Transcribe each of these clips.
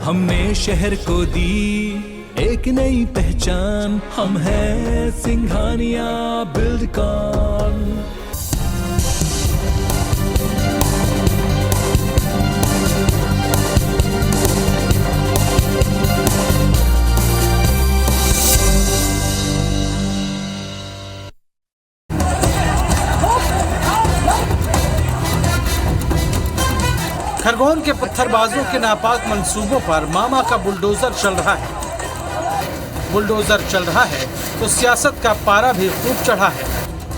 हमने शहर को दी एक नई पहचान, हम हैं सिंघानिया बिल्डकॉन। खरगोन के पत्थरबाजों के नापाक मंसूबों पर मामा का बुलडोजर चल रहा है। बुलडोजर चल रहा है तो सियासत का पारा भी खूब चढ़ा है।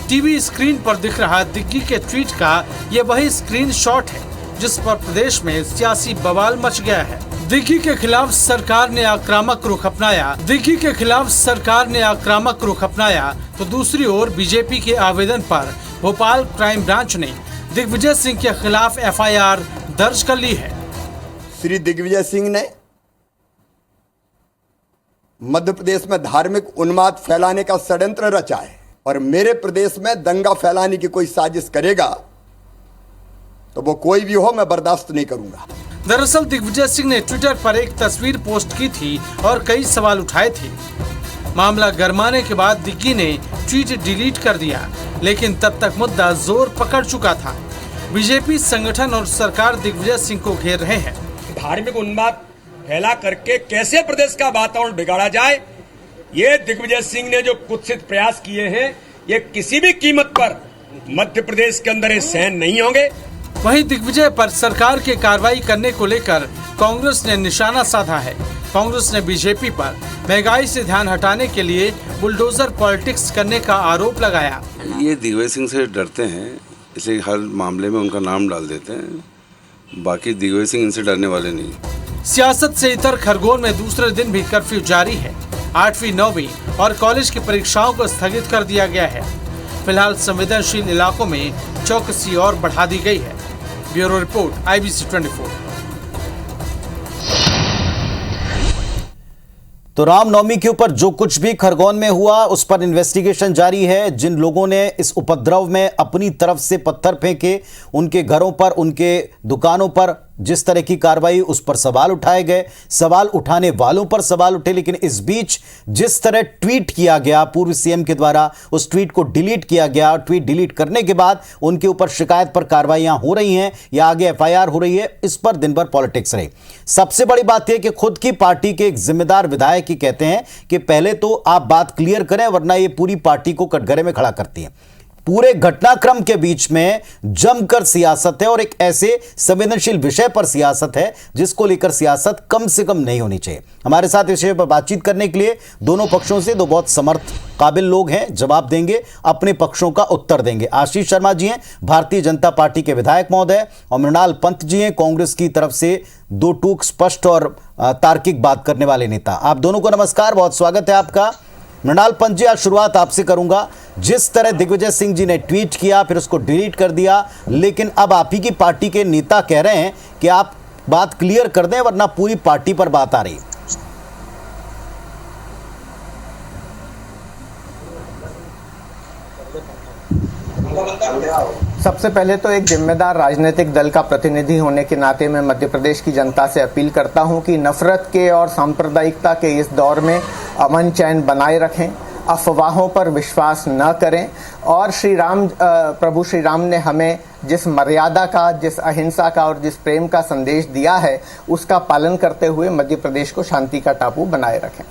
टीवी स्क्रीन पर दिख रहा दिग्गी के ट्वीट का ये वही स्क्रीनशॉट है जिस पर प्रदेश में सियासी बवाल मच गया है। दिग्गी के खिलाफ सरकार ने आक्रामक रुख अपनाया। दिग्गी के खिलाफ सरकार ने आक्रामक रुख अपनाया तो दूसरी ओर बीजेपी के आवेदन पर भोपाल क्राइम ब्रांच ने दिग्विजय सिंह के खिलाफ एफआईआर दर्ज कर ली है। श्री दिग्विजय सिंह ने मध्य प्रदेश में धार्मिक उन्माद फैलाने का षड्यंत्र रचा है और मेरे प्रदेश में दंगा फैलाने की कोई साजिश करेगा तो वो कोई भी हो, मैं बर्दाश्त नहीं करूंगा। दरअसल दिग्विजय सिंह ने ट्विटर पर एक तस्वीर पोस्ट की थी और कई सवाल उठाए थे। मामला गरमाने के बाद दिग्गी ने ट्वीट डिलीट कर दिया, लेकिन तब तक मुद्दा जोर पकड़ चुका था। बीजेपी संगठन और सरकार दिग्विजय सिंह को घेर रहे हैं। धार्मिक उन्माद फैला करके कैसे प्रदेश का वातावरण बिगाड़ा जाए, ये दिग्विजय सिंह ने जो कुत्सित प्रयास किए हैं, ये किसी भी कीमत पर मध्य प्रदेश के अंदर सहन नहीं होंगे। वहीं दिग्विजय पर सरकार की कार्रवाई करने को लेकर कांग्रेस ने निशाना साधा है। कांग्रेस ने बीजेपी पर महंगाई से ध्यान हटाने के लिए बुलडोजर पॉलिटिक्स करने का आरोप लगाया। ये दिग्विजय सिंह से डरते हैं, इसलिए हर मामले में उनका नाम डाल देते हैं। बाकी दिग्विजय सिंह इनसे डरने वाले नहीं। सियासत से इतर खरगोन में दूसरे दिन भी कर्फ्यू जारी है। 8वीं, 9वीं और कॉलेज की परीक्षाओं को स्थगित कर दिया गया है। फिलहाल संवेदनशील इलाकों में चौकसी और बढ़ा दी गई है। Bureau report, IBC 24। तो रामनवमी के ऊपर जो कुछ भी खरगोन में हुआ उस पर इन्वेस्टिगेशन जारी है। जिन लोगों ने इस उपद्रव में अपनी तरफ से पत्थर फेंके, उनके घरों पर, उनके दुकानों पर जिस तरह की कार्रवाई, उस पर सवाल उठाए गए। सवाल उठाने वालों पर सवाल उठे, लेकिन इस बीच जिस तरह ट्वीट किया गया पूर्व सीएम के द्वारा, उस ट्वीट को डिलीट किया गया। ट्वीट डिलीट करने के बाद उनके ऊपर शिकायत पर कार्रवाइयां हो रही हैं या आगे एफआईआर हो रही है, इस पर दिन भर पॉलिटिक्स रही। सबसे बड़ी बात यह कि खुद की पार्टी के एक जिम्मेदार विधायक ही कहते हैं कि पहले तो आप बात क्लियर करें, वरना ये पूरी पार्टी को कटघरे में खड़ा करती है। पूरे घटनाक्रम के बीच में जमकर सियासत है और एक ऐसे संवेदनशील विषय पर सियासत है जिसको लेकर सियासत कम से कम नहीं होनी चाहिए। हमारे साथ इस विषय पर बातचीत करने के लिए दोनों पक्षों से दो बहुत समर्थ काबिल लोग हैं, जवाब देंगे, अपने पक्षों का उत्तर देंगे। आशीष शर्मा जी हैं भारतीय जनता पार्टी के विधायक महोदय, और मृणाल पंत जी हैं कांग्रेस की तरफ से दो टूक स्पष्ट और तार्किक बात करने वाले नेता। आप दोनों को नमस्कार, बहुत स्वागत है आपका। मृणाल पंत जी, आज शुरुआत आपसे करूंगा। जिस तरह दिग्विजय सिंह जी ने ट्वीट किया, फिर उसको डिलीट कर दिया, लेकिन अब आप ही की पार्टी के नेता कह रहे हैं कि आप बात क्लियर कर दें, वरना पूरी पार्टी पर बात आ रही है। सबसे पहले तो एक जिम्मेदार राजनीतिक दल का प्रतिनिधि होने के नाते मैं मध्य प्रदेश की जनता से अपील करता हूं कि नफरत के और सांप्रदायिकता के इस दौर में अमन चैन बनाए रखें, अफवाहों पर विश्वास न करें और प्रभु श्री राम ने हमें जिस मर्यादा का, जिस अहिंसा का और जिस प्रेम का संदेश दिया है, उसका पालन करते हुए मध्य प्रदेश को शांति का टापू बनाए रखें।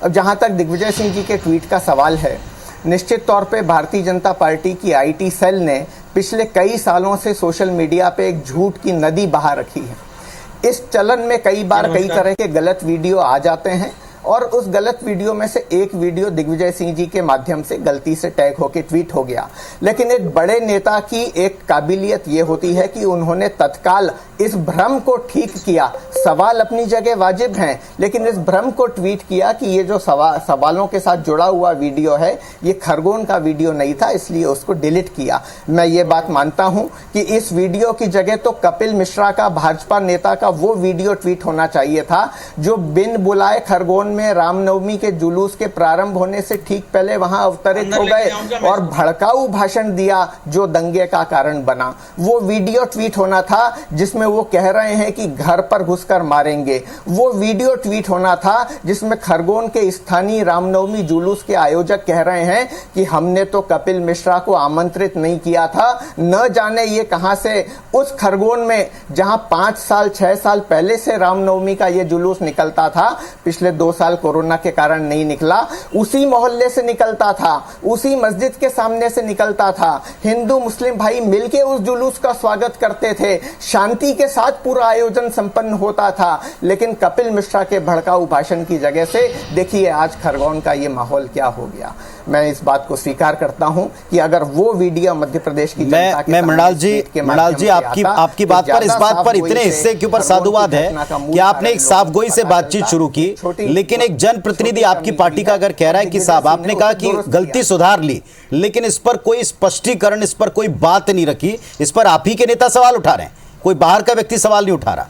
अब जहां तक दिग्विजय सिंह जी के ट्वीट का सवाल है, निश्चित तौर पे भारतीय जनता पार्टी की IT सेल ने पिछले कई सालों से सोशल मीडिया पे एक झूठ की नदी बहा रखी है। इस चलन में कई बार कई तरह के गलत वीडियो आ जाते हैं और उस गलत वीडियो में से एक वीडियो दिग्विजय सिंह जी के माध्यम से गलती से टैग होकर ट्वीट हो गया। लेकिन एक बड़े नेता की एक काबिलियत ये होती है कि उन्होंने तत्काल इस भ्रम को ठीक किया। सवाल अपनी जगह वाजिब हैं, लेकिन इस भ्रम को ट्वीट किया कि ये जो सवालों के साथ जुड़ा हुआ वीडियो है ये खरगोन का वीडियो नहीं था, इसलिए उसको डिलीट किया। मैं ये बात मानता हूं कि इस वीडियो की जगह तो कपिल मिश्रा का, भाजपा नेता का वो वीडियो ट्वीट होना चाहिए था जो बिन बुलाए खरगोन में रामनवमी के जुलूस के प्रारंभ होने से ठीक पहले वहां अवतरित हो गए और भड़काऊ भाषण दिया जो दंगे का कारण बना। वो वीडियो ट्वीट होना था जिसमें वो कह रहे हैं कि घर पर घुसकर जंतर मारेंगे। वो वीडियो ट्वीट होना था जिसमें खरगोन के स्थानीय रामनवमी जुलूस के आयोजक कह रहे हैं कि हमने तो कपिल मिश्रा को आमंत्रित नहीं किया था, न जाने ये कहां से उस खरगोन में जहां 5 साल 6 साल पहले से रामनवमी का ये जुलूस निकलता था, पिछले 2 साल कोरोना के कारण नहीं निकला, उसी मोहल्ले से निकलता था, उसी मस्जिद के सामने से निकलता था। हिंदू मुस्लिम भाई मिलके उस जुलूस का स्वागत करते थे, शांति के साथ पूरा आयोजन संपन्न होता था। लेकिन कपिल मिश्रा के भड़काऊ भाषण की जगह से देखिए आज खरगोन का ये माहौल क्या हो गया। मैं इस बात को स्वीकार करता हूं कि अगर वो वीडियो मध्य प्रदेश की जनता के मैं मृणाल जी आपकी बात पर, इस बात पर इतने हिस्से के ऊपर साधुवाद है कि आपने एक साफगोई से बातचीत शुरू की, लेकिन एक जनप्रतिनिधि आपकी पार्टी का अगर कह रहा है कि साहब आपने कहा कि गलती सुधार ली, लेकिन इस पर कोई स्पष्टीकरण, इस पर कोई बात नहीं रखी, इस पर आप ही के नेता सवाल उठा रहे हैं, कोई बाहर का व्यक्ति सवाल नहीं उठा रहा।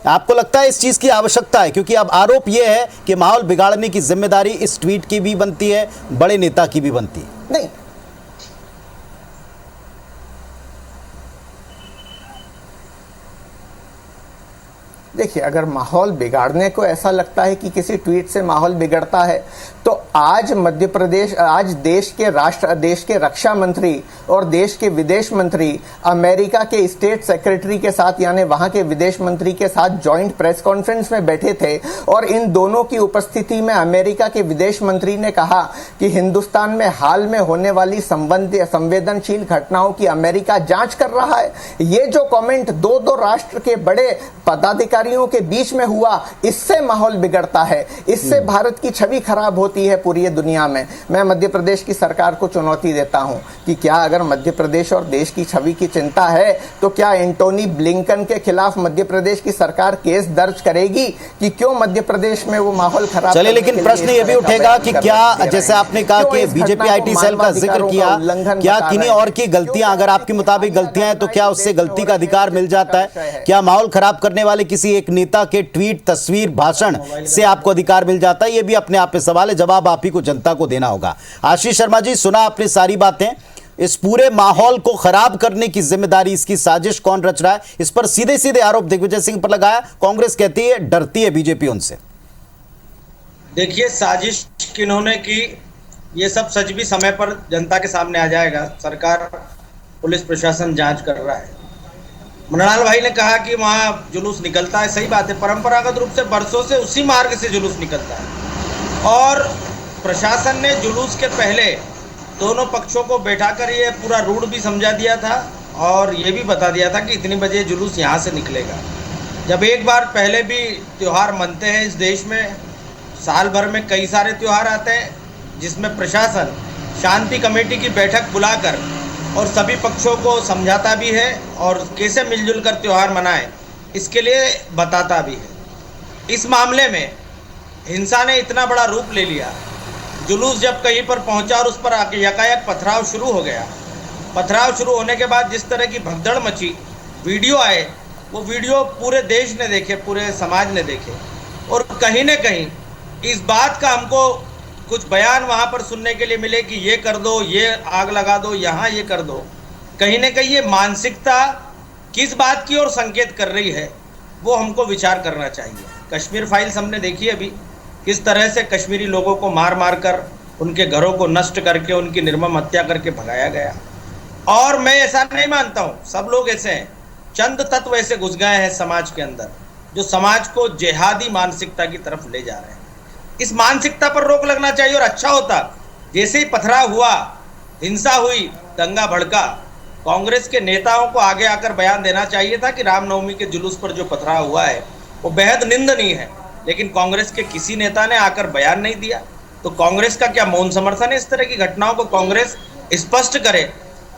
आपको लगता है इस चीज की आवश्यकता है? क्योंकि अब आरोप यह है कि माहौल बिगाड़ने की जिम्मेदारी इस ट्वीट की भी बनती है, बड़े नेता की भी बनती है। नहीं, देखिए अगर माहौल बिगाड़ने को ऐसा लगता है कि किसी ट्वीट से माहौल बिगड़ता है, तो आज मध्य प्रदेश, आज देश के रक्षा मंत्री और देश के विदेश मंत्री अमेरिका के स्टेट सेक्रेटरी के साथ यानी वहां के विदेश मंत्री के साथ जॉइंट प्रेस कॉन्फ्रेंस में बैठे थे और इन दोनों की उपस्थिति में अमेरिका के विदेश मंत्री ने कहा कि हिंदुस्तान में हाल में होने वाली संवेदनशील घटनाओं की अमेरिका जांच कर रहा है। ये जो कमेंट दो राष्ट्र के बड़े पदाधिकारियों के बीच में हुआ, इससे माहौल बिगड़ता है, इससे भारत की छवि खराब होती है पूरी दुनिया में। मैं मध्य प्रदेश की सरकार को चुनौती देता हूं कि क्या अगर मध्य प्रदेश और देश की छवि की चिंता है तो क्या एंटोनी ब्लिंकन के खिलाफ मध्य प्रदेश की सरकार केस दर्ज करेगी कि क्यों मध्य प्रदेश में वो माहौल खराब। चलिए, लेकिन प्रश्न ये भी उठेगा कि क्या, जैसे आपने कहा कि बीजेपी आईटी सेल का जिक्र किया, क्या किन्हीं और की गलतियां, अगर आपके मुताबिक गलतियां हैं तो क्या उससे गलती का अधिकार मिल जाता है? क्या माहौल खराब करने वाले किसी एक नेता के ट्वीट, तस्वीर, भाषण से आपको अधिकार मिल जाता है? ये भी अपने आप में सवाल है, जवाब आप ही को जनता को देना होगा। आशीष शर्मा जी, सुना आपने सारी बातें। इस पूरे माहौल को खराब करने की जिम्मेदारी, इसकी साजिश कौन रच रहा है? इस पर सीधे सीधे आरोप दिग्विजय सिंह पर लगाया। कांग्रेस कहती है डरती है बीजेपी उनसे। देखिए साजिश किन्होंने की, ये सब सच भी समय पर जनता के सामने आ जाएगा। सरकार, पुलिस प्रशासन जांच कर रहा है। मृणाल भाई ने कहा कि वहाँ जुलूस निकलता है, सही बात है, परंपरागत रूप से बरसों से उसी मार्ग से जुलूस निकलता है और प्रशासन ने जुलूस के पहले दोनों पक्षों को बैठाकर ये पूरा रूट भी समझा दिया था और ये भी बता दिया था कि इतनी बजे जुलूस यहाँ से निकलेगा। जब एक बार पहले भी त्यौहार मनते हैं इस देश में, साल भर में कई सारे त्यौहार आते हैं जिसमें प्रशासन शांति कमेटी की बैठक बुलाकर और सभी पक्षों को समझाता भी है और कैसे मिलजुल कर त्यौहार मनाएं इसके लिए बताता भी है। इस मामले में हिंसा ने इतना बड़ा रूप ले लिया। जुलूस जब कहीं पर पहुंचा और उस पर यकायक पथराव शुरू हो गया। पथराव शुरू होने के बाद जिस तरह की भगदड़ मची, वीडियो आए, वो वीडियो पूरे देश ने देखे, पूरे समाज ने देखे और कहीं न कहीं इस बात का हमको कुछ बयान वहाँ पर सुनने के लिए मिले कि ये कर दो, ये आग लगा दो, यहाँ ये कर दो। कहीं न कहीं ये मानसिकता किस बात की ओर संकेत कर रही है, वो हमको विचार करना चाहिए। कश्मीर फाइल्स हमने देखी अभी, किस तरह से कश्मीरी लोगों को मार मार कर, उनके घरों को नष्ट करके, उनकी निर्मम हत्या करके भगाया गया। और मैं ऐसा नहीं मानता हूँ, सब लोग ऐसे हैं, चंद तत्व ऐसे घुस गए हैं समाज के अंदर जो समाज को जिहादी मानसिकता की तरफ ले जा रहे हैं। इस मानसिकता पर रोक लगना चाहिए और अच्छा होता जैसे ही पथराव हुआ, हिंसा हुई, दंगा भड़का, कांग्रेस के नेताओं को आगे आकर बयान देना चाहिए था कि रामनवमी के जुलूस पर जो पथराव हुआ है वो बेहद निंदनीय है, लेकिन कांग्रेस के किसी नेता ने आकर बयान नहीं दिया। तो कांग्रेस का क्या मौन समर्थन है? इस तरह की घटनाओं को कांग्रेस स्पष्ट करे।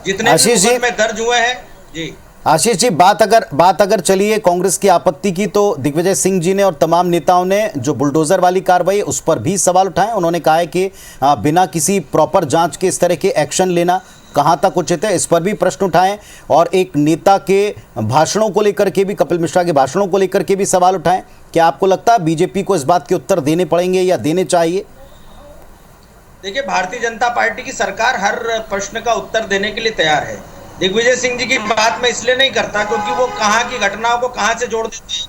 जितने में दर्ज हुए हैं जी। आशीष जी, बात अगर चलिए कांग्रेस की आपत्ति की, तो दिग्विजय सिंह जी ने और तमाम नेताओं ने जो बुलडोजर वाली कार्रवाई उस पर भी सवाल उठाए। उन्होंने कहा है कि बिना किसी प्रॉपर जांच के इस तरह के एक्शन लेना कहां तक उचित है, इस पर भी प्रश्न उठाएं और एक नेता के भाषणों को लेकर के भी, कपिल मिश्रा के भाषणों को लेकर के भी सवाल उठाएं। क्या आपको लगता है बीजेपी को इस बात के उत्तर देने पड़ेंगे या देने चाहिए? देखिए, भारतीय जनता पार्टी की सरकार हर प्रश्न का उत्तर देने के लिए तैयार है। दिग्विजय सिंह जी की बात मैं इसलिए नहीं करता क्योंकि वो कहाँ की घटनाओं को कहाँ से जोड़ देते हैं।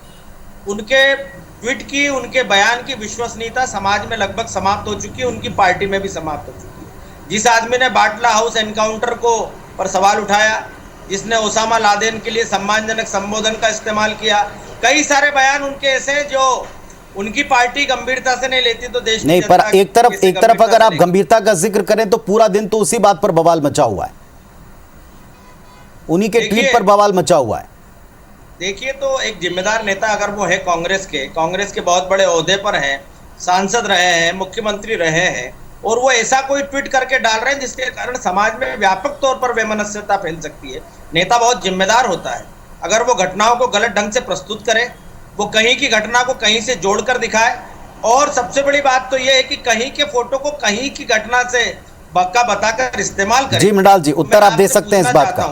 उनके ट्वीट की, उनके बयान की विश्वसनीयता समाज में लगभग समाप्त हो चुकी है, उनकी पार्टी में भी समाप्त हो चुकी है। जिस आदमी ने बाटला हाउस एनकाउंटर को पर सवाल उठाया, जिसने ओसामा लादेन के लिए सम्मानजनक संबोधन का इस्तेमाल किया, कई सारे बयान उनके ऐसे हैं जो उनकी पार्टी गंभीरता से नहीं लेती तो देश नहीं, पर एक तरफ अगर आप गंभीरता का जिक्र करें तो पूरा दिन तो उसी बात पर बवाल मचा हुआ है, उन्हीं के ट्वीट पर बवाल मचा हुआ है। देखिए, तो एक जिम्मेदार नेता अगर वो है कांग्रेस के बहुत बड़े ओहदे पर हैं, सांसद रहे हैं, मुख्यमंत्री रहे हैं, और वो ऐसा कोई ट्वीट करके डाल रहे हैं जिसके कारण समाज में व्यापक तौर पर वैमनस्यता फैल सकती है। नेता बहुत जिम्मेदार होता है, अगर वो घटनाओं को गलत ढंग से प्रस्तुत करे, वो कहीं की घटना को कहीं से जोड़कर दिखाए, और सबसे बड़ी बात तो ये है कि कहीं के फोटो को कहीं की घटना से बक्का बताकर इस्तेमाल करे। जी मंडाल जी, उत्तर आप दे सकते हैं इस बात का।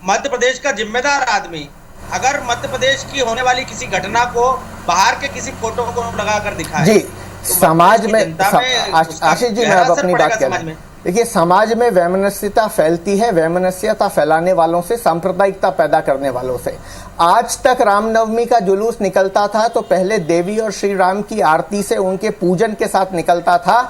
मध्य प्रदेश का जिम्मेदार आदमी अगर मध्य प्रदेश की होने वाली किसी घटना को बाहर के किसी फोटो को लगाकर दिखाए जी, तो समाज में आशीष जी, मैं अब अपनी बात कह रहा हूं। देखिए, समाज में वैमनस्यता फैलती है, वैमनस्यता फैलाने वालों से, सांप्रदायिकता पैदा करने वालों से। आज तक रामनवमी का जुलूस निकलता था तो पहले देवी और श्री राम की आरती से, उनके पूजन के साथ निकलता था।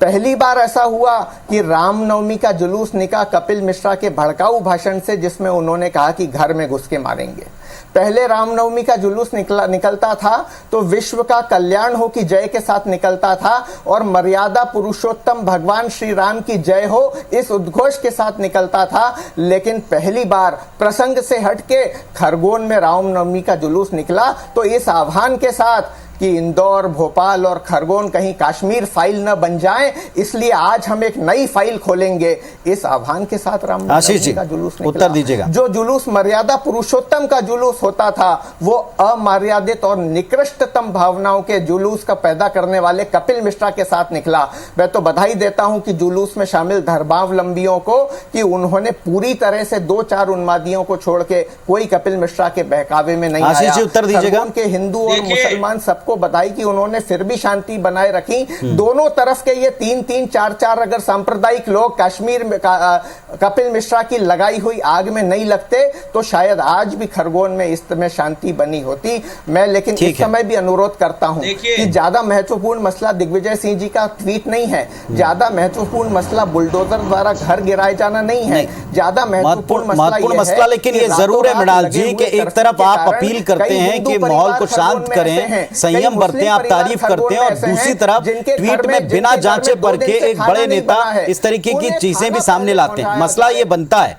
पहली बार ऐसा हुआ कि रामनवमी का जुलूस निकला कपिल मिश्रा के भड़काऊ भाषण से, जिसमें उन्होंने कहा कि घर में घुस के मारेंगे। पहले रामनवमी का जुलूस निकलता था तो विश्व का कल्याण हो की जय के साथ निकलता था, और मर्यादा पुरुषोत्तम भगवान श्री राम की जय हो इस उद्घोष के साथ निकलता था। लेकिन पहली बार प्रसंग से हटके खरगोन में रामनवमी का जुलूस निकला तो इस आह्वान के साथ कि इंदौर, भोपाल और खरगोन कहीं कश्मीर फाइल न बन जाए, इसलिए आज हम एक नई फाइल खोलेंगे, इस आह्वान के साथ रामनवमी का जुलूस निकला। उत्तर दीजिएगा। जो जुलूस मर्यादा पुरुषोत्तम का जुलूस होता था वो अमर्यादित और निकृष्टतम भावनाओं के जुलूस का पैदा करने वाले कपिल मिश्रा के साथ निकला। मैं तो बधाई देता हूं कि जुलूस में शामिल धर्मावलंबियों को कि उन्होंने पूरी तरह से 2-4 उन्मादियों को छोड़ के कोई कपिल मिश्रा के बहकावे में नहीं आया। उत्तर दीजिएगा। के हिंदू और मुसलमान सबको बधाई कि उन्होंने फिर भी शांति बनाए रखी। दोनों तरफ के ये 3-3, 4-4 अगर सांप्रदायिक लोग कश्मीर में कपिल मिश्रा की लगाई हुई आग में नहीं लगते तो शायद आज भी खरगोन में इस समय शांति बनी होती। मैं लेकिन इस समय भी अनुरोध करता हूं कि ज्यादा महत्वपूर्ण मसला दिग्विजय सिंह जी का ट्वीट नहीं है, ज्यादा महत्वपूर्ण मसला बुलडोजर द्वारा घर गिराए जाना नहीं है, ज्यादा महत्वपूर्ण मसला लेकिन ये जरूर है मृणाल जी कि एक तरफ आप अपील करते हैं कि माहौल को शांत करें, संयम बरतें, आप तारीफ करते हैं, और दूसरी तरफ ट्वीट में बिना जांचे परखे एक बड़े नेता इस तरीके की चीजें भी सामने लाते हैं। मसला ये बनता है,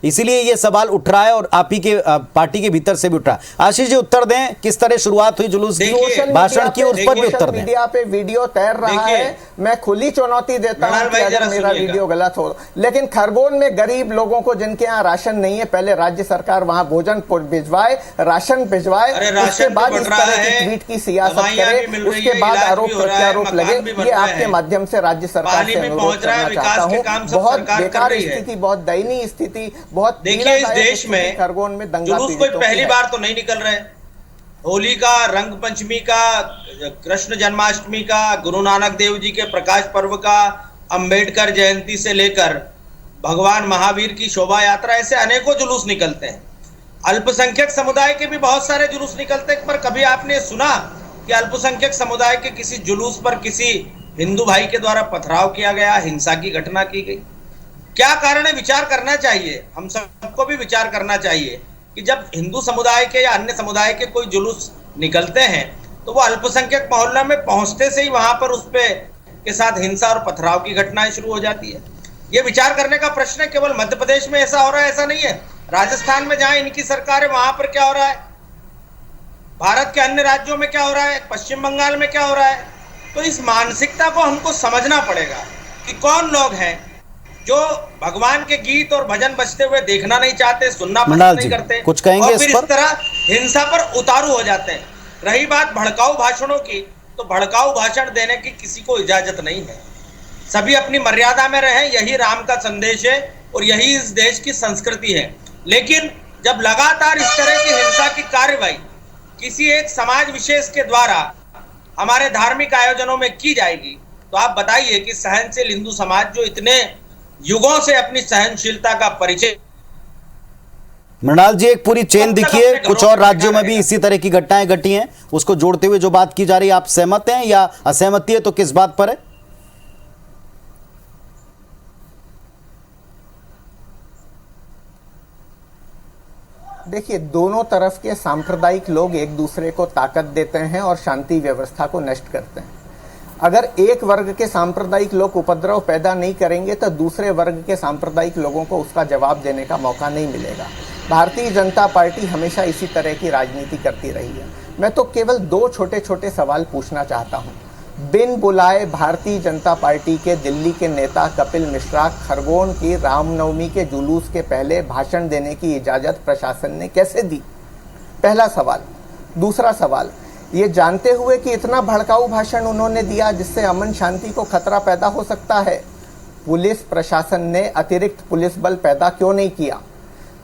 इसीलिए ये सवाल उठ रहा है और आप ही के पार्टी के भीतर से भी उठ रहा है। आशीष जी उत्तर दें, किस तरह शुरुआत हुई जुलूस की, भाषण की, उस पर भी उत्तर दें। मीडिया पे वीडियो तैर रहा है, मैं खुली चुनौती देता हूं कि अगर मेरा वीडियो गलत हो। लेकिन खरगोन में गरीब लोगों को जिनके यहाँ राशन नहीं है, पहले राज्य सरकार वहां भोजन भिजवाए, राशन भिजवाए, उसके बाद इस तरह की ट्वीट की सियासत करे, उसके बाद आरोप प्रत्यारोप लगे। ये आपके माध्यम से राज्य सरकार से अनुरोध करना चाहता हूँ। बहुत बेकार स्थिति, बहुत दयनीय स्थिति, बहुत। देखिए, इस देश में खरगोन में दंगा जुलूस कोई पहली बार तो नहीं निकल रहे। होली का, रंग पंचमी का, कृष्ण जन्माष्टमी का, गुरु नानक देव जी के प्रकाश पर्व का, अंबेडकर जयंती से लेकर भगवान महावीर की शोभा यात्रा, ऐसे अनेकों जुलूस निकलते हैं। अल्पसंख्यक समुदाय के भी बहुत सारे जुलूस निकलते हैं, पर कभी आपने सुना कि अल्पसंख्यक समुदाय के किसी जुलूस पर किसी हिंदू भाई के द्वारा पथराव किया गया, हिंसा की घटना की गई? क्या कारण है? विचार करना चाहिए, हम सबको भी विचार करना चाहिए कि जब हिंदू समुदाय के या अन्य समुदाय के कोई जुलूस निकलते हैं तो वो अल्पसंख्यक मोहल्ला में पहुंचते से ही वहां पर उस पे के साथ हिंसा और पथराव की घटनाएं शुरू हो जाती है। ये विचार करने का प्रश्न है। केवल मध्य प्रदेश में ऐसा हो रहा है ऐसा नहीं है, राजस्थान में जहां इनकी सरकार है वहां पर क्या हो रहा है, भारत के अन्य राज्यों में क्या हो रहा है, पश्चिम बंगाल में क्या हो रहा है। तो इस मानसिकता को हमको समझना पड़ेगा कि कौन लोग हैं जो भगवान के गीत और भजन बजते हुए देखना नहीं चाहते, सुनना पसंद नहीं करते, कुछ कहेंगे और फिर इस तरह हिंसा पर उतारू हो जाते हैं। रही बात भड़काऊ भाषणों की, तो भड़काऊ भाषण देने की किसी को इजाजत नहीं है। सभी अपनी मर्यादा में रहें, यही राम का संदेश है और यही इस देश की संस्कृति है। लेकिन जब लगातार इस तरह की हिंसा की कार्रवाई किसी एक समाज विशेष के द्वारा हमारे धार्मिक आयोजनों में की जाएगी, तो आप बताइए कि सहनशील हिंदू समाज जो इतने युगों से अपनी सहनशीलता का परिचय मृणाल जी, एक पूरी चेन दिखी है, कुछ और राज्यों में भी इसी तरह की घटनाएं घटी हैं, उसको जोड़ते हुए जो बात की जा रही है, आप सहमत हैं या असहमति है तो किस बात पर है? देखिए, दोनों तरफ के सांप्रदायिक लोग एक दूसरे को ताकत देते हैं और शांति व्यवस्था को नष्ट करते हैं। अगर एक वर्ग के सांप्रदायिक लोग उपद्रव पैदा नहीं करेंगे तो दूसरे वर्ग के सांप्रदायिक लोगों को उसका जवाब देने का मौका नहीं मिलेगा। भारतीय जनता पार्टी हमेशा इसी तरह की राजनीति करती रही है। मैं तो केवल 2 छोटे छोटे सवाल पूछना चाहता हूँ। बिन बुलाए भारतीय जनता पार्टी के दिल्ली के नेता कपिल मिश्रा खरगोन की रामनवमी के जुलूस के पहले भाषण देने की इजाजत प्रशासन ने कैसे दी? पहला सवाल। दूसरा सवाल, ये जानते हुए कि इतना भड़काऊ भाषण उन्होंने दिया जिससे अमन शांति को खतरा पैदा हो सकता है, पुलिस प्रशासन ने अतिरिक्त पुलिस बल पैदा क्यों नहीं किया?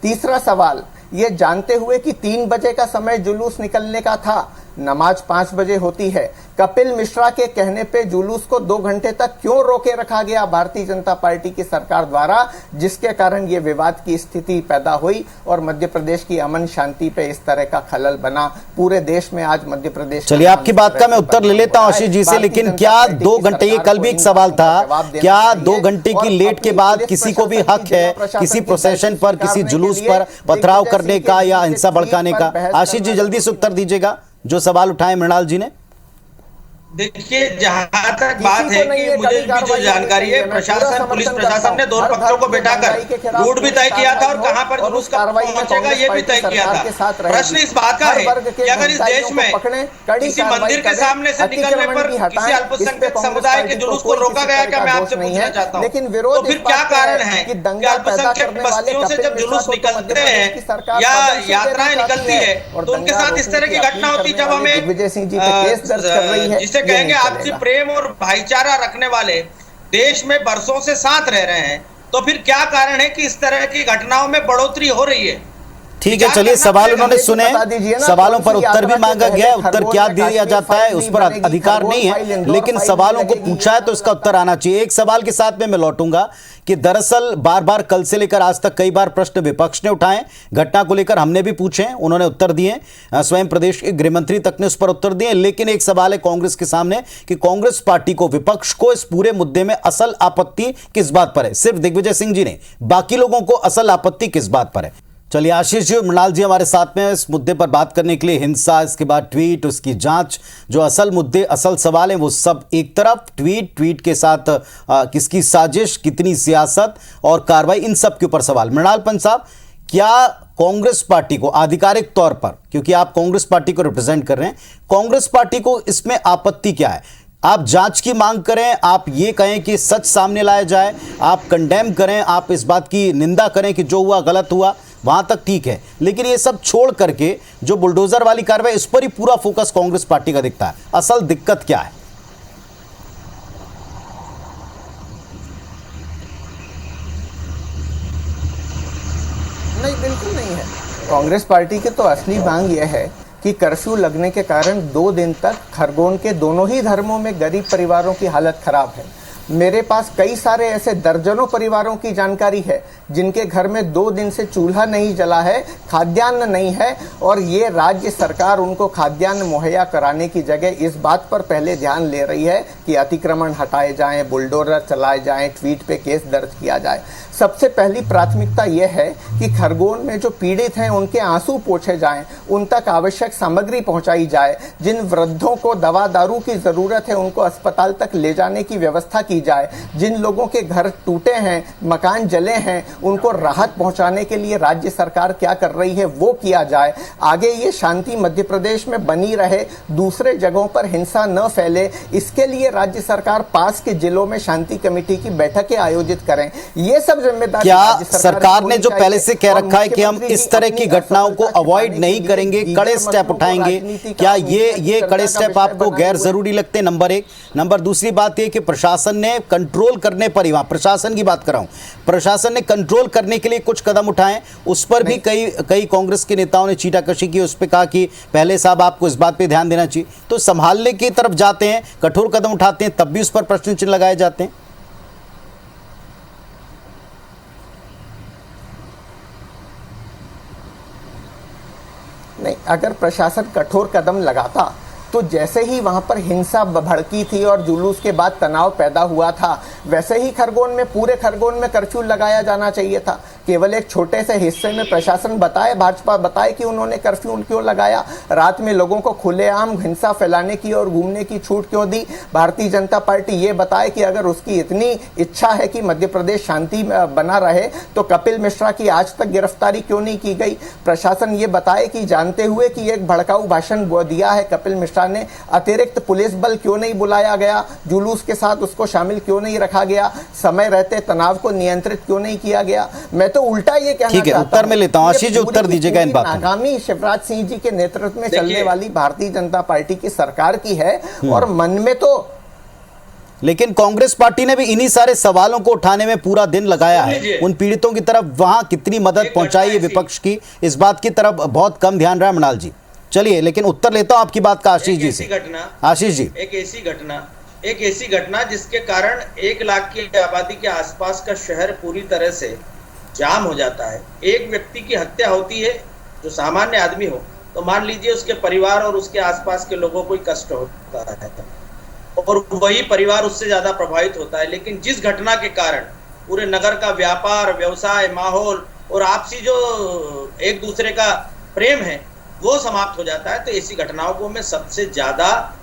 तीसरा सवाल, ये जानते हुए कि 3 बजे का समय जुलूस निकलने का था, नमाज 5 बजे होती है, कपिल मिश्रा के कहने पे जुलूस को 2 घंटे तक क्यों रोके रखा गया भारतीय जनता पार्टी की सरकार द्वारा, जिसके कारण ये विवाद की स्थिति पैदा हुई और मध्य प्रदेश की अमन शांति पे इस तरह का खलल बना। पूरे देश में आज मध्य प्रदेश। चलिए, आपकी बात का मैं उत्तर ले लेता हूं आशीष जी से, लेकिन क्या 2 घंटे, ये कल भी एक सवाल था, क्या 2 घंटे की लेट के बाद किसी को भी हक है किसी प्रोसेशन पर, किसी जुलूस पर पथराव करने का या हिंसा भड़काने का? आशीष जी जल्दी से उत्तर दीजिएगा जो सवाल उठाए मृणाल जी ने। देखिए, जहां तक बात है कि मुझे भी जो जानकारी है, प्रशासन, पुलिस प्रशासन ने दोनों पक्षों को बैठाकर रूट भी तय किया था और कहां पर जुलूस पहुंचेगा ये भी तय किया था। प्रश्न इस बात का है कि अगर इस देश में किसी मंदिर के सामने से निकलने पर किसी अल्पसंख्यक समुदाय के जुलूस को रोका गया, क्या मैं आपसे पूछना चाहता हूँ, तो फिर क्या कारण है कि अल्पसंख्यक बस्तियों से जब जुलूस निकलते हैं या यात्राएं निकलती है तो उनके साथ इस तरह की घटना होती, जब हमें दिग्विजय सिंह जी पे केस दर्ज कर रही है, कहेंगे आपसी प्रेम और भाईचारा रखने वाले देश में बरसों से साथ रह रहे हैं, तो फिर क्या कारण है कि इस तरह की घटनाओं में बढ़ोतरी हो रही है? ठीक है, चलिए, सवाल उन्होंने सुने, सवालों पर उत्तर भी मांगा गया, उत्तर क्या दिया जाता है उस पर अधिकार नहीं है, लेकिन सवालों को पूछा है तो इसका उत्तर आना चाहिए। एक सवाल के साथ में मैं लौटूंगा कि दरअसल बार बार कल से लेकर आज तक कई बार प्रश्न विपक्ष ने उठाए, घटना को लेकर हमने भी पूछे, उन्होंने उत्तर दिए, स्वयं प्रदेश के गृह मंत्री तक ने उस पर उत्तर दिए, लेकिन एक सवाल है कांग्रेस के सामने कि कांग्रेस पार्टी को, विपक्ष को इस पूरे मुद्दे में असल आपत्ति किस बात पर है? सिर्फ दिग्विजय सिंह जी ने, बाकी लोगों को असल आपत्ति किस बात पर है? चलिए, आशीष जी और मृणाल जी हमारे साथ में इस मुद्दे पर बात करने के लिए, हिंसा, इसके बाद ट्वीट, उसकी जांच, जो असल मुद्दे, असल सवाल हैं वो सब एक तरफ, ट्वीट के साथ किसकी साजिश, कितनी सियासत और कार्रवाई, इन सब के ऊपर सवाल। मृणाल पंत साहब, क्या कांग्रेस पार्टी को आधिकारिक तौर पर, क्योंकि आप कांग्रेस पार्टी को रिप्रेजेंट कर रहे हैं, कांग्रेस पार्टी को इसमें आपत्ति क्या है? आप जांच की मांग करें, आप ये कहें कि सच सामने लाया जाए, आप कंडेम करें, आप इस बात की निंदा करें कि जो हुआ गलत हुआ, वहां तक ठीक है, लेकिन ये सब छोड़ करके जो बुलडोजर वाली कार्रवाई, इस पर ही पूरा फोकस कांग्रेस पार्टी का दिखता है। असल दिक्कत क्या है? नहीं, बिल्कुल नहीं है। कांग्रेस पार्टी की तो असली मांग यह है कि कर्फ्यू लगने के कारण 2 दिन तक खरगोन के दोनों ही धर्मों में गरीब परिवारों की हालत खराब है। मेरे पास कई सारे ऐसे दर्जनों परिवारों की जानकारी है जिनके घर में 2 दिन से चूल्हा नहीं जला है, खाद्यान्न नहीं है, और ये राज्य सरकार उनको खाद्यान्न मुहैया कराने की जगह इस बात पर पहले ध्यान ले रही है कि अतिक्रमण हटाए जाएं, बुलडोजर चलाए जाएं, ट्वीट पे केस दर्ज किया जाए। सबसे पहली प्राथमिकता यह है कि खरगोन में जो पीड़ित हैं उनके आंसू पोंछे जाएं, उन तक आवश्यक सामग्री पहुंचाई जाए, जिन वृद्धों को दवा दारू की जरूरत है उनको अस्पताल तक ले जाने की व्यवस्था की जाए, जिन लोगों के घर टूटे हैं, मकान जले हैं, उनको राहत पहुंचाने के लिए राज्य सरकार क्या कर रही है वो किया जाए। आगे ये शांति मध्य प्रदेश में बनी रहे, दूसरे जगहों पर हिंसा न फैले, इसके लिए राज्य सरकार पास के जिलों में शांति कमेटी की बैठकें आयोजित करें। ये सब जिम्मेदारी क्या सरकार ने जो पहले से कह रखा है कि हम इस तरह की घटनाओं को अवॉइड नहीं करेंगे, कड़े स्टेप उठाएंगे, क्या ये कड़े स्टेप आपको गैर जरूरी लगते? नंबर 1। नंबर दूसरी बात यह कि प्रशासन ने कंट्रोल करने पर ही, वहां प्रशासन की बात कर रहा हूं, प्रशासन ने कंट्रोल करने के लिए कुछ कदम उठाए, उस पर भी कई कांग्रेस के नेताओं ने चीटाकशी की, उस पर कहा कि पहले साहब आपको इस बात पे ध्यान देना चाहिए। तो संभालने की तरफ जाते हैं, कठोर कदम उठाते हैं, तब भी उस पर प्रश्न चिन्ह लगाए जाते हैं। अगर प्रशासन कठोर कदम लगाता तो जैसे ही वहां पर हिंसा भड़की थी और जुलूस के बाद तनाव पैदा हुआ था, वैसे ही खरगोन में, पूरे खरगोन में कर्फ्यू लगाया जाना चाहिए था। केवल एक छोटे से हिस्से में प्रशासन बताए, भाजपा बताए कि उन्होंने कर्फ्यू क्यों लगाया, रात में लोगों को खुलेआम हिंसा फैलाने की और घूमने की छूट क्यों दी। भारतीय जनता पार्टी ये बताए कि अगर उसकी इतनी इच्छा है कि मध्य प्रदेश शांति बना रहे तो कपिल मिश्रा की आज तक गिरफ्तारी क्यों नहीं की गई। प्रशासन ये बताए कि जानते हुए कि एक भड़काऊ भाषण दिया है कपिल मिश्रा ने, अतिरिक्त पुलिस बल क्यों नहीं बुलाया गया, जुलूस के साथ उसको शामिल क्यों नहीं रखा गया, समय रहते तनाव को नियंत्रित क्यों नहीं किया गया। मैं तो उल्टा ये कहना ठीक है, उत्तर में लेता हूं। आशीष जी, उत्तर दीजिएगा इन बातों। आगामी शिवराज सिंह जी के नेतृत्व में चलने वाली भारतीय जनता पार्टी की सरकार की है और मन में तो, लेकिन कांग्रेस पार्टी ने भी इन्हीं सारे सवालों को उठाने में पूरा दिन लगाया है। उन पीड़ितों की तरफ वहां कितनी मदद पहुंचाई है विपक्ष की, इस बात की तरफ बहुत कम ध्यान रहा है मृणाल जी। चलिए, लेकिन उत्तर लेता हूं आपकी बात का आशीष जी से। आशीष जी, एक ऐसी घटना जिसके कारण 1 लाख की आबादी के आसपास का शहर पूरी तरह से जाम हो जाता है। एक व्यक्ति की हत्या होती है जो सामान्य आदमी हो, तो मान लीजिए उसके परिवार और उसके आसपास के लोगों को कष्ट होता है और वही परिवार उससे ज्यादा प्रभावित होता है। लेकिन जिस घटना के कारण पूरे नगर का व्यापार, व्यवसाय, माहौल और आपसी जो एक दूसरे का प्रेम है वो समाप्त हो जाता है, तो ऐसी घटनाओं को मैं सबसे ज्यादा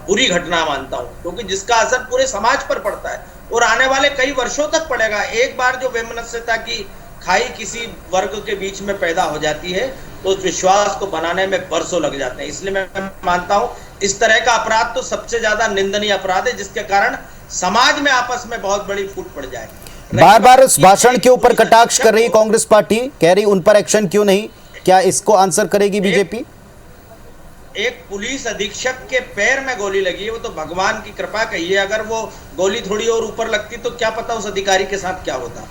बुरी घटना मानता हूं, क्योंकि जिसका असर पूरे समाज पर पड़ता है और आने वाले कई वर्षों तक पड़ेगा। एक बार जो वैमनस्यता की खाई किसी वर्ग के बीच में पैदा हो जाती है तो उस विश्वास को बनाने में बरसों लग जाते हैं। इसलिए मैं मानता हूं इस तरह का अपराध तो सबसे ज्यादा निंदनीय अपराध है, जिसके कारण समाज में आपस में बहुत बड़ी फूट पड़ जाए। बार बार उस भाषण के ऊपर कटाक्ष कर रही कांग्रेस पार्टी, कह रही उन पर एक्शन क्यों नहीं, क्या इसको आंसर करेगी बीजेपी? एक पुलिस अधीक्षक के पैर में गोली लगी है, वो तो भगवान की कृपा कहिए। अगर वो गोली थोड़ी और ऊपर लगती तो क्या पता उस अधिकारी के साथ क्या होता।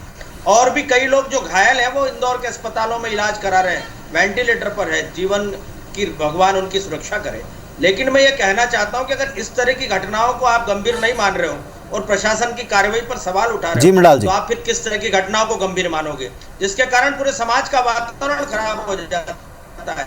और भी कई लोग जो घायल हैं वो इंदौर के अस्पतालों में इलाज करा रहे हैं, वेंटिलेटर पर है, जीवन की भगवान उनकी सुरक्षा करे। लेकिन मैं ये कहना चाहता हूं कि अगर इस तरह की घटनाओं को आप गंभीर नहीं मान रहे हो और प्रशासन की कार्रवाई पर सवाल उठा रहे हो, तो आप फिर किस तरह की घटनाओं को गंभीर मानोगे, जिसके कारण पूरे समाज का वातावरण खराब हो जाता है।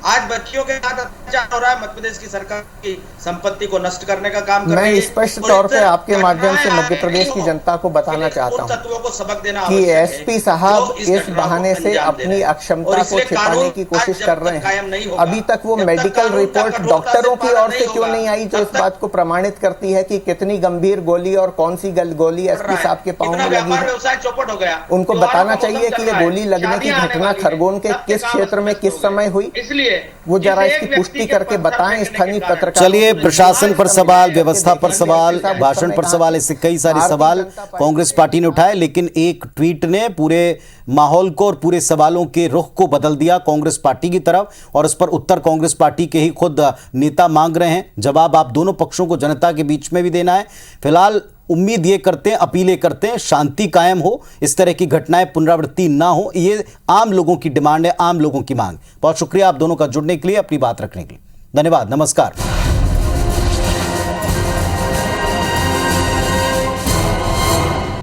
आज बच्चियों के साथ अत्याचार हो रहा है, मध्य प्रदेश की सरकार की संपत्ति को नष्ट करने का काम कर रही है। मैं स्पष्ट तौर पे आपके माध्यम से मध्य प्रदेश की जनता को बताना चाहता हूं कि एसपी साहब इस बहाने से अपनी अक्षमता को छिपाने की कोशिश कर रहे हैं। अभी तक वो मेडिकल रिपोर्ट डॉक्टरों की ओर से क्यों नहीं आई जो इस बात को प्रमाणित करती है कि कितनी गंभीर गोली और कौन सी गोली एसपी साहब के पांव में लगी है। उनको बताना चाहिए कि ये गोली लगने की घटना खरगोन के किस क्षेत्र में किस समय हुई, इसलिए वो जरा इसकी पुष्टि करके बताएं स्थानीय पत्रकार। चलिए, प्रशासन पर सवाल, व्यवस्था पर सवाल, भाषण पर सवाल, इससे कई सारे सवाल कांग्रेस पार्टी ने उठाए, लेकिन एक ट्वीट ने पूरे माहौल को और पूरे सवालों के रुख को बदल दिया कांग्रेस पार्टी की तरफ, और इस पर उत्तर कांग्रेस पार्टी के ही खुद नेता मांग रहे हैं। जवाब आप दोनों पक्षों को जनता के बीच में भी देना है। फिलहाल उम्मीद ये करते हैं, अपीलें करते हैं, शांति कायम हो, इस तरह की घटनाएं पुनरावृत्ति ना हो, ये आम लोगों की डिमांड है, आम लोगों की मांग। बहुत शुक्रिया आप दोनों का जुड़ने के लिए, अपनी बात रखने के लिए। धन्यवाद, नमस्कार।